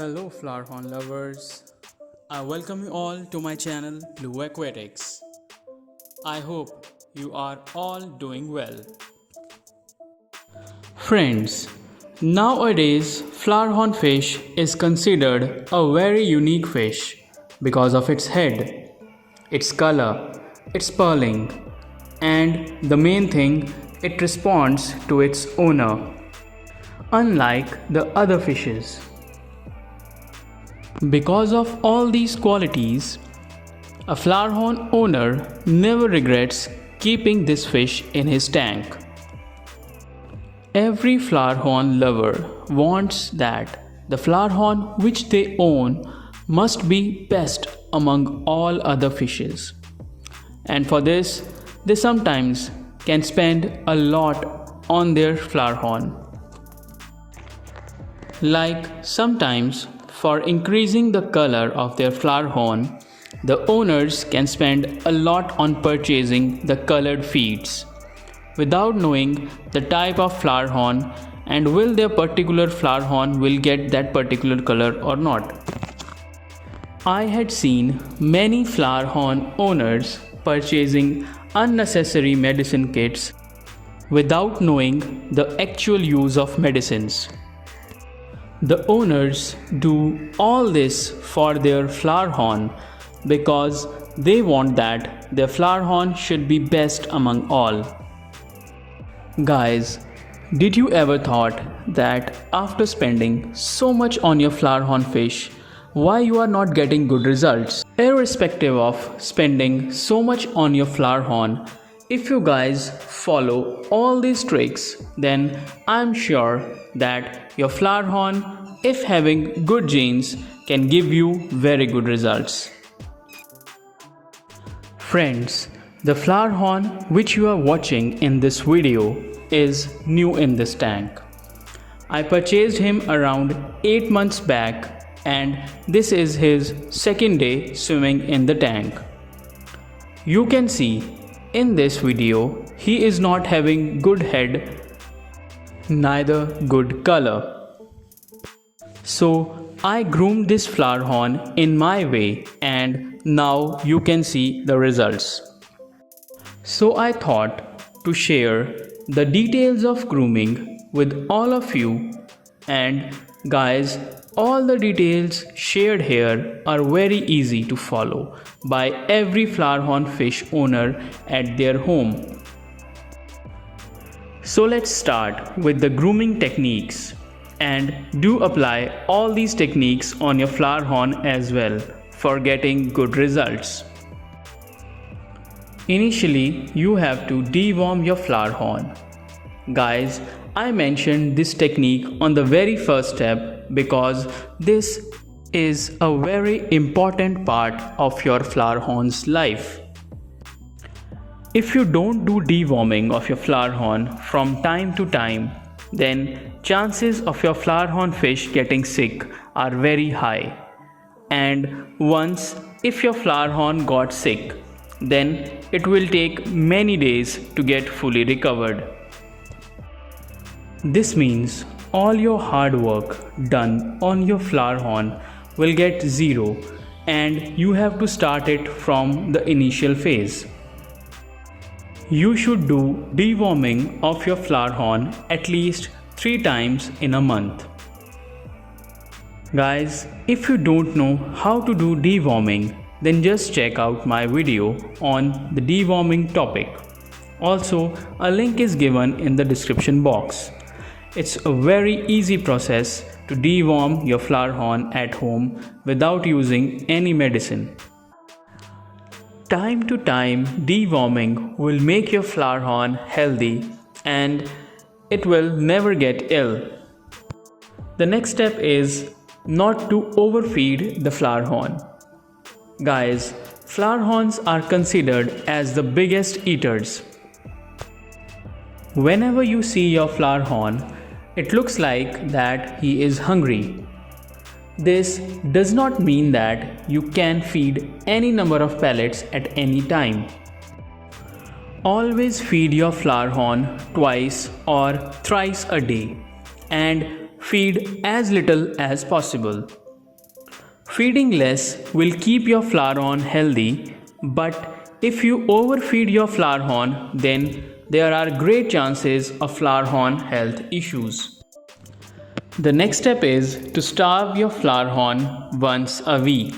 Hello, Flowerhorn lovers. I welcome you all to my channel Blue Aquatics. I hope you are all doing well. Friends, nowadays Flowerhorn fish is considered a very unique fish because of its head, its color, its pearling, and the main thing, it responds to its owner, unlike the other fishes. Because of all these qualities, a flowerhorn owner never regrets keeping this fish in his tank. Every flowerhorn lover wants that the flowerhorn which they own must be best among all other fishes. And for this, they sometimes can spend a lot on their flowerhorn. Like sometimes for increasing the color of their flowerhorn, the owners can spend a lot on purchasing the colored feeds without knowing the type of flowerhorn and will their particular flowerhorn will get that particular color or not. I had seen many flowerhorn owners purchasing unnecessary medicine kits without knowing the actual use of medicines. The owners do all this for their flowerhorn because they want that their flowerhorn should be best among all. Guys, did you ever thought that after spending so much on your flowerhorn fish, why you are not getting good results? Irrespective of spending so much on your flowerhorn, if you guys follow all these tricks, then I'm sure that your flowerhorn, if having good genes, can give you very good results. Friends, the flowerhorn which you are watching in this video is new in this tank. I purchased him around 8 months back and this is his second day swimming in the tank. You can see in this video he is not having good head, neither good color. So I groomed this flowerhorn in my way and now you can see the results. So I thought to share the details of grooming with all of you, and guys, all the details shared here are very easy to follow by every flowerhorn fish owner at their home. So let's start with the grooming techniques, and do apply all these techniques on your flowerhorn as well for getting good results. Initially, you have to deworm your flowerhorn. Guys, I mentioned this technique on the very first step because this is a very important part of your flowerhorn's life. If you don't do deworming of your flowerhorn from time to time, then chances of your flowerhorn fish getting sick are very high. And once if your flowerhorn got sick, then it will take many days to get fully recovered. This means all your hard work done on your flowerhorn will get zero and you have to start it from the initial phase. You should do deworming of your flowerhorn at least 3 times in a month. Guys, if you don't know how to do deworming, then just check out my video on the deworming topic. Also, a link is given in the description box. It's a very easy process to deworm your flowerhorn at home without using any medicine. Time to time deworming will make your flowerhorn healthy and it will never get ill. The next step is not to overfeed the flowerhorn. Guys, flowerhorns are considered as the biggest eaters. Whenever you see your flowerhorn, it looks like that he is hungry. This does not mean that you can feed any number of pellets at any time. Always feed your flowerhorn twice or thrice a day and feed as little as possible. Feeding less will keep your Flowerhorn healthy, but if you overfeed your Flowerhorn, then there are great chances of Flowerhorn health issues. The next step is to starve your Flowerhorn once a week.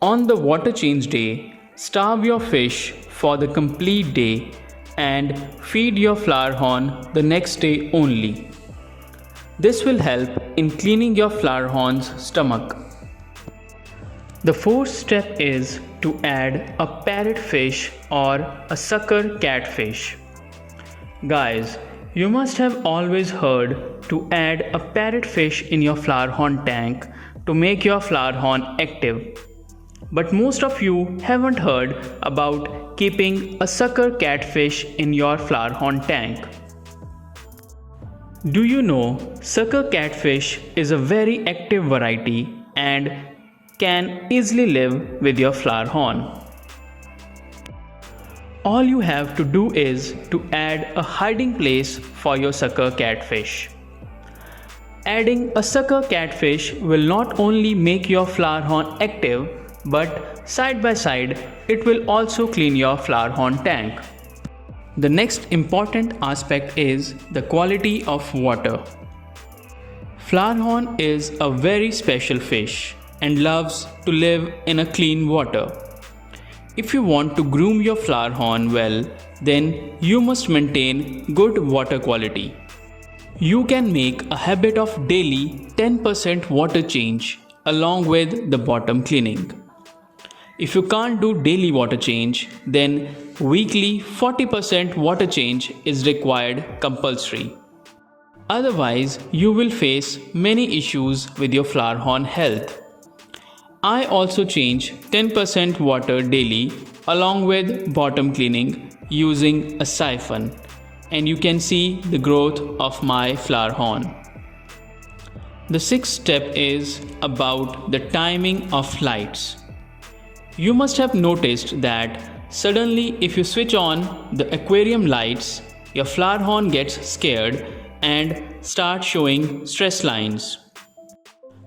On the water change day, starve your fish for the complete day and feed your Flowerhorn the next day only. This will help in cleaning your Flowerhorn's stomach. The fourth step is to add a parrotfish or a sucker catfish. Guys, you must have always heard to add a parrotfish in your Flowerhorn tank to make your Flowerhorn active. But most of you haven't heard about keeping a sucker catfish in your Flowerhorn tank. Do you know sucker catfish is a very active variety and can easily live with your Flowerhorn? All you have to do is to add a hiding place for your sucker catfish. Adding a sucker catfish will not only make your Flowerhorn active, but side by side it will also clean your Flowerhorn tank. The next important aspect is the quality of water. Flowerhorn is a very special fish and loves to live in a clean water. If you want to groom your Flowerhorn well, then you must maintain good water quality. You can make a habit of daily 10% water change along with the bottom cleaning. If you can't do daily water change, then weekly 40% water change is required compulsory. Otherwise, you will face many issues with your Flowerhorn health. I also change 10% water daily along with bottom cleaning using a siphon, and you can see the growth of my Flowerhorn. The sixth step is about the timing of lights. You must have noticed that suddenly if you switch on the aquarium lights, your Flowerhorn gets scared and starts showing stress lines.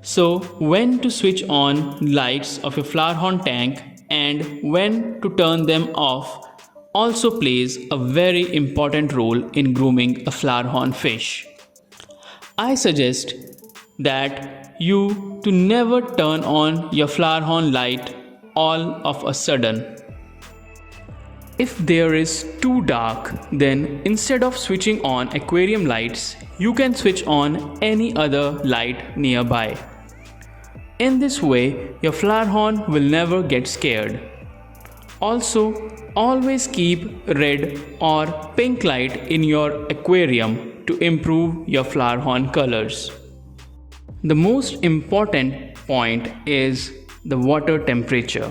So when to switch on lights of your Flowerhorn tank and when to turn them off also plays a very important role in grooming a Flowerhorn fish. I suggest that you to never turn on your Flowerhorn light all of a sudden. If there is too dark, then instead of switching on aquarium lights, you can switch on any other light nearby. In this way, your Flowerhorn will never get scared. Also, always keep red or pink light in your aquarium to improve your Flowerhorn colors. The most important point is the water temperature.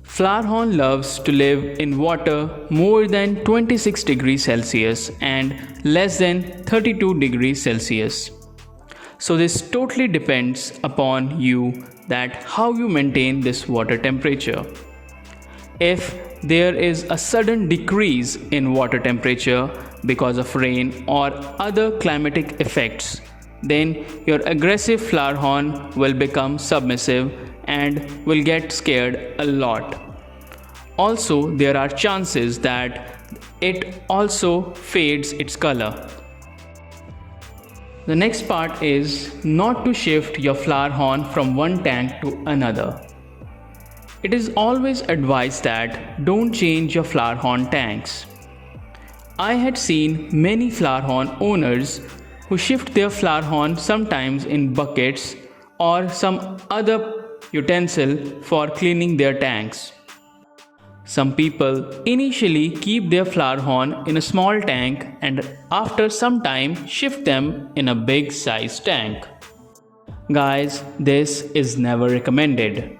Flowerhorn loves to live in water more than 26 degrees Celsius and less than 32 degrees Celsius. So this totally depends upon you that how you maintain this water temperature. If there is a sudden decrease in water temperature because of rain or other climatic effects, then your aggressive Flowerhorn will become submissive and will get scared a lot. Also, there are chances that it also fades its color. The next part is not to shift your Flowerhorn from one tank to another. It is always advised that don't change your Flowerhorn tanks. I had seen many Flowerhorn owners who shift their Flowerhorn sometimes in buckets or some other utensil for cleaning their tanks. Some people initially keep their Flowerhorn in a small tank and after some time shift them in a big size tank. Guys, this is never recommended.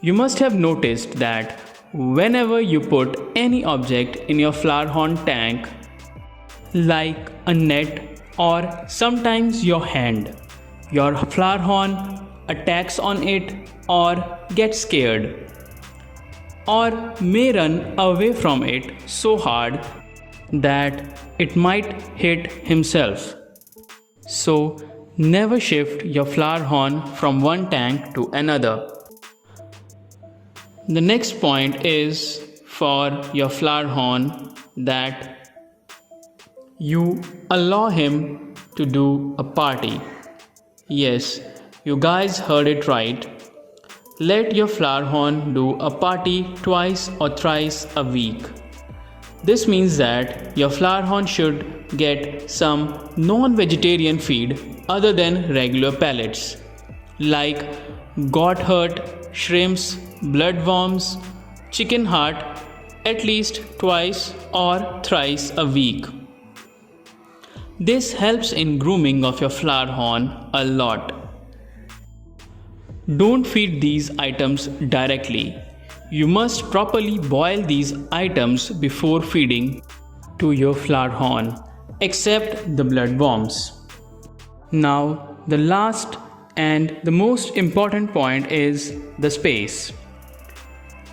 You must have noticed that whenever you put any object in your Flowerhorn tank, like a net or sometimes your hand, your Flowerhorn attacks on it or gets scared, or may run away from it so hard that it might hit himself. So Never shift your flower horn from one tank to another. The next point is for your flower horn that you allow him to do a party. Yes, you guys heard it right. Let your flower horn do a party twice or thrice a week. This means that your flower horn should get some non-vegetarian feed other than regular pellets like goat heart, shrimps, bloodworms, chicken heart at least twice or thrice a week. This helps in grooming of your flower horn a lot. Don't feed these items directly. You must properly boil these items before feeding to your flower horn, except the bloodworms. Now, the last and the most important point is the space.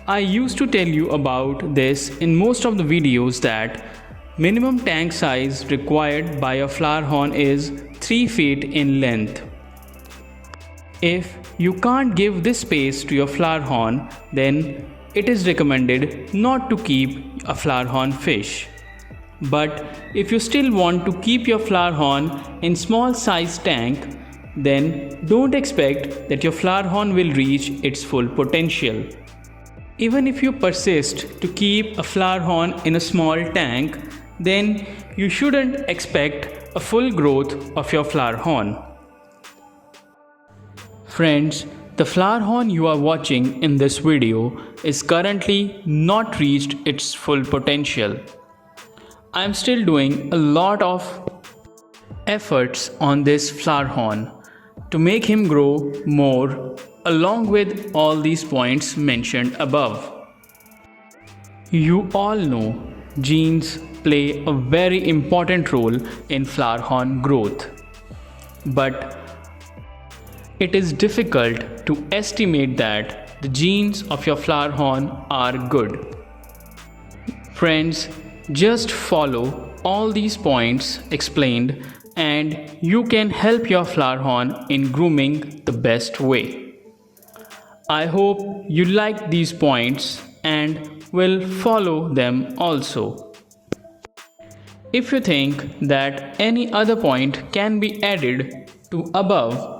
I used to tell you about this in most of the videos that minimum tank size required by a flower horn is 3 feet in length. If you can't give this space to your flower horn, then it is recommended not to keep a flower horn fish. But if you still want to keep your flower horn in small size tank, then don't expect that your flower horn will reach its full potential. Even if you persist to keep a flower horn in a small tank, then you shouldn't expect a full growth of your flower horn. Friends, the flower horn you are watching in this video is currently not reached its full potential. I am still doing a lot of efforts on this flower horn to make him grow more along with all these points mentioned above. You all know genes play a very important role in flower horn growth, but it is difficult to estimate that the genes of your flower horn are good. Friends, just follow all these points explained and you can help your flower horn in grooming the best way. I hope you like these points and will follow them also. If you think that any other point can be added to above,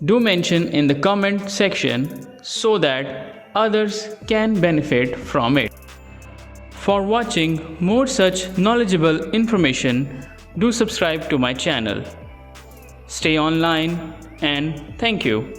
do mention in the comment section so that others can benefit from it. For watching more such knowledgeable information, do subscribe to my channel. Stay online and thank you.